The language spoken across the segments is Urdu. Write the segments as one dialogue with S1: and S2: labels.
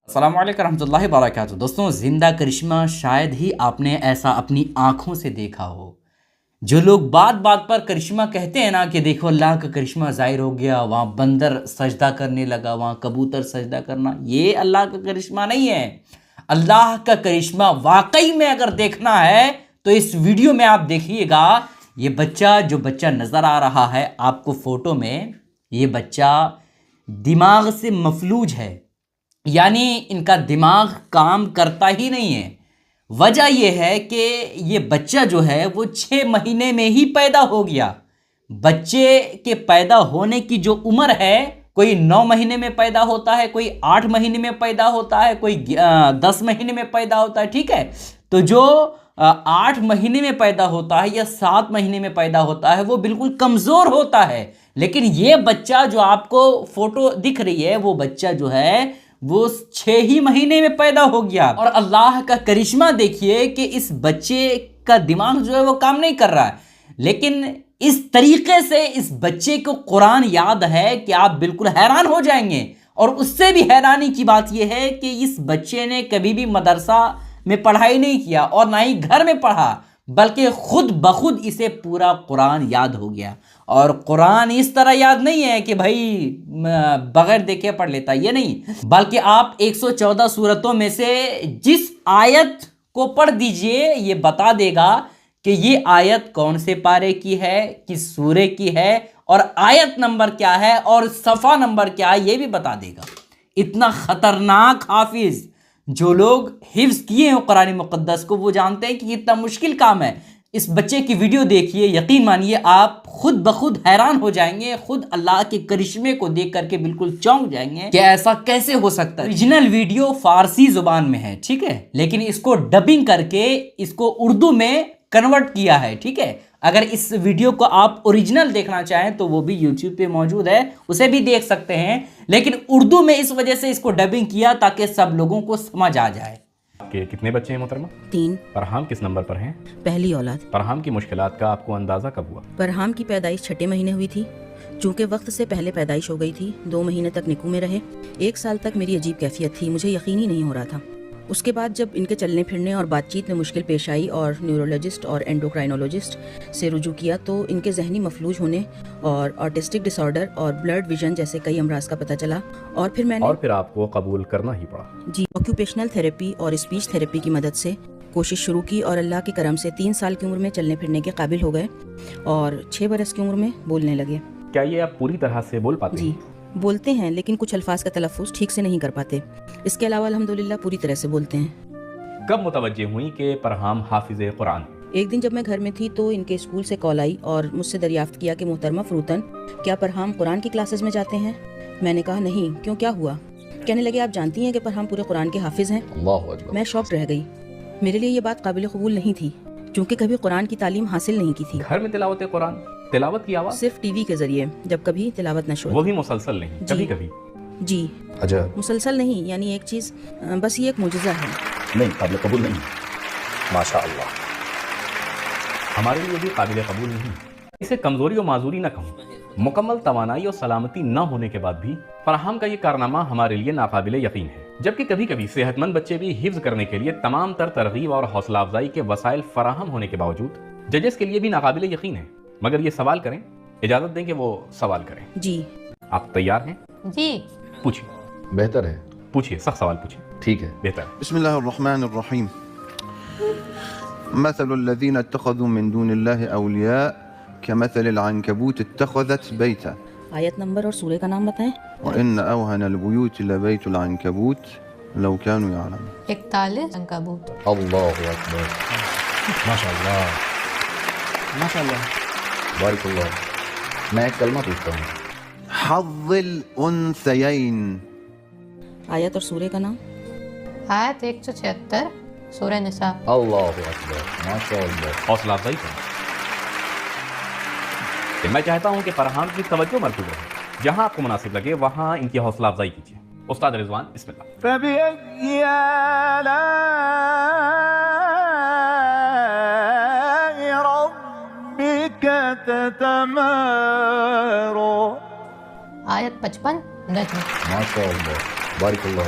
S1: السلام علیکم ورحمۃ اللہ وبرکاتہ۔ دوستوں، زندہ کرشمہ شاید ہی آپ نے ایسا اپنی آنکھوں سے دیکھا ہو۔ جو لوگ بات بات پر کرشمہ کہتے ہیں نا کہ دیکھو اللہ کا کرشمہ ظاہر ہو گیا، وہاں بندر سجدہ کرنے لگا، وہاں کبوتر سجدہ کرنا، یہ اللہ کا کرشمہ نہیں ہے۔ اللہ کا کرشمہ واقعی میں اگر دیکھنا ہے تو اس ویڈیو میں آپ دیکھیے گا، یہ بچہ جو بچہ نظر آ رہا ہے آپ کو فوٹو میں، یہ بچہ دماغ سے مفلوج ہے، یعنی ان کا دماغ کام کرتا ہی نہیں ہے۔ وجہ یہ ہے کہ یہ بچہ جو ہے وہ 6 مہینے میں ہی پیدا ہو گیا۔ بچے کے پیدا ہونے کی جو عمر ہے، کوئی 9 مہینے میں پیدا ہوتا ہے، کوئی 8 مہینے میں پیدا ہوتا ہے، کوئی 10 مہینے میں پیدا ہوتا ہے، ٹھیک ہے؟ تو جو 8 مہینے میں پیدا ہوتا ہے یا 7 مہینے میں پیدا ہوتا ہے وہ بالکل کمزور ہوتا ہے، لیکن یہ بچہ جو آپ کو فوٹو دکھ رہی ہے وہ بچہ جو ہے وہ 6 ہی مہینے میں پیدا ہو گیا۔ اور اللہ کا کرشمہ دیکھیے کہ اس بچے کا دماغ جو ہے وہ کام نہیں کر رہا ہے، لیکن اس طریقے سے اس بچے کو قرآن یاد ہے کہ آپ بالکل حیران ہو جائیں گے۔ اور اس سے بھی حیرانی کی بات یہ ہے کہ اس بچے نے کبھی بھی مدرسہ میں پڑھائی نہیں کیا اور نہ ہی گھر میں پڑھا، بلکہ خود بخود اسے پورا قرآن یاد ہو گیا۔ اور قرآن اس طرح یاد نہیں ہے کہ بھائی بغیر دیکھے پڑھ لیتا، یہ نہیں، بلکہ آپ 114 سورتوں میں سے جس آیت کو پڑھ دیجئے یہ بتا دے گا کہ یہ آیت کون سے پارے کی ہے، کس سورے کی ہے، اور آیت نمبر کیا ہے اور صفحہ نمبر کیا ہے یہ بھی بتا دے گا۔ اتنا خطرناک حافظ، جو لوگ حفظ کیے ہیں قرآن مقدس کو وہ جانتے ہیں کہ اتنا مشکل کام ہے۔ اس بچے کی ویڈیو دیکھیے، یقین مانیے آپ خود بخود حیران ہو جائیں گے، خود اللہ کے کرشمے کو دیکھ کر کے بالکل چونک جائیں گے کہ ایسا کیسے ہو سکتا ہے۔ اوریجنل ویڈیو فارسی زبان میں ہے، ٹھیک ہے، لیکن اس کو ڈبنگ کر کے اس کو اردو میں کنورٹ کیا ہے، ٹھیک ہے۔ اگر اس ویڈیو کو آپ اوریجنل دیکھنا چاہیں تو وہ بھی یوٹیوب پہ موجود ہے، اسے بھی دیکھ سکتے ہیں، لیکن اردو میں اس وجہ سے اس کو ڈبنگ کیا تاکہ سب لوگوں کو سمجھ آ جائے۔
S2: کہ کتنے بچے ہیں محترمہ؟
S3: 3۔
S2: فرحام کس نمبر پر ہیں؟
S3: پہلی اولاد۔
S2: فرحام کی مشکلات کا آپ کو اندازہ کب ہوا؟
S3: فرحام کی پیدائش 6 مہینے ہوئی تھی، چونکہ وقت سے پہلے پیدائش ہو گئی تھی۔ 2 مہینے تک نکو میں رہے۔ 1 سال تک میری عجیب کیفیت تھی، مجھے یقین ہی نہیں ہو رہا تھا۔ اس کے بعد جب ان کے چلنے پھرنے اور بات چیت میں مشکل پیش آئی اور نیورولوجسٹ اور اینڈوکرائنولوجسٹ سے رجوع کیا تو ان کے ذہنی مفلوج ہونے اور آٹسٹک ڈس آرڈر اور بلرڈ ویژن جیسے کئی امراض کا پتہ چلا، اور پھر
S2: آپ کو قبول کرنا ہی پڑا؟
S3: جی، آکیوپیشنل تھراپی اور اسپیچ تھراپی کی مدد سے کوشش شروع کی، اور اللہ کے کرم سے 3 سال کی عمر میں چلنے پھرنے کے قابل ہو گئے اور 6 برس کی عمر میں بولنے لگے۔
S2: کیا یہ آپ پوری طرح سے بول پاتے ہیں؟
S3: جی، بولتے ہیں لیکن کچھ الفاظ کا تلفظ ٹھیک سے نہیں کر پاتے، اس کے علاوہ الحمدللہ پوری طرح سے بولتے ہیں۔
S2: کب متوجہ ہوئی کہ فرحام حافظ قرآن؟
S3: ایک دن جب میں گھر میں تھی تو ان کے اسکول سے کال آئی اور مجھ سے دریافت کیا کہ محترمہ فروتن، کیا فرحام قرآن کی کلاسز میں جاتے ہیں؟ میں نے کہا نہیں، کیوں، کیا ہوا؟ کہنے لگے آپ جانتی ہیں کہ فرحام پورے قرآن کے حافظ ہیں۔
S2: اللہ اکبر۔
S3: میں شاکڈ رہ گئی، میرے لیے یہ بات قابل قبول نہیں تھی، چونکہ کبھی قرآن کی تعلیم حاصل نہیں کی تھی۔
S2: گھر میں تلاوت قرآن، تلاوت کی آواز
S3: صرف ٹی وی کے ذریعے، جب کبھی تلاوت نہ شروع،
S2: وہ بھی مسلسل نہیں، کبھی کبھی؟
S3: جی،
S2: عجب،
S3: مسلسل نہیں، یعنی ایک چیز، بس یہ ایک معجزہ ہے۔
S2: نہیں، قابل قبول نہیں، ماشاء اللہ، ہمارے لیے بھی قابل قبول نہیں۔ اسے کمزوری و معذوری نہ کہوں، مکمل توانائی اور سلامتی نہ ہونے کے بعد بھی فرحام کا یہ کارنامہ ہمارے لیے ناقابل یقین ہے، جبکہ کبھی کبھی صحت مند بچے بھی حفظ کرنے کے لیے تمام تر ترغیب اور حوصلہ افزائی کے وسائل فراہم ہونے کے باوجود ججز کے لیے بھی ناقابل یقین ہے۔ مگر یہ سوال کریں، اجازت دیں کہ وہ سوال کریں؟
S3: جی۔
S2: آپ تیار ہیں؟
S4: جی۔
S2: پوچھیے،
S5: بہتر ہے،
S2: پوچھیے، سخت سوال پوچھیے۔
S5: ٹھیک ہے،
S2: بہتر ہے۔
S6: بسم اللہ الرحمن الرحیم۔ مثل الذین اتخذوا من دون اللہ اولیاء كمثل العنكبوت اتخذت بیتا۔
S3: آیت نمبر اور سورہ کا نام بتائیں۔
S6: وإن أوهن البيوت لبيت العنكبوت لو كانوا يعلمون۔
S4: 41 عنکبوت۔
S5: اللہ اکبر، ماشاء اللہ،
S1: ماشاء اللہ۔
S5: بارک اللہ۔ میں ایک کلمہ پوچھتا ہوں،
S6: حظ الأنثيين۔
S3: آیت اور سورہ کا نام۔
S4: آیت 176 سورہ نساء۔
S5: اللہ اکبر، ماشاء اللہ۔
S2: حوصلہ افزائی کریں۔ میں چاہتا ہوں کہ فرحام کی توجہ مرکوز رہے، جہاں آپ کو مناسب لگے وہاں ان کی حوصلہ افزائی کیجیے۔ استاد رضوان، بسم اللہ۔
S6: فبأي آلاء ربك تتمارى۔
S4: آیت 55 نجم۔
S5: ماشاء اللہ، بارک اللہ۔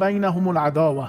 S7: بينهم العداوة।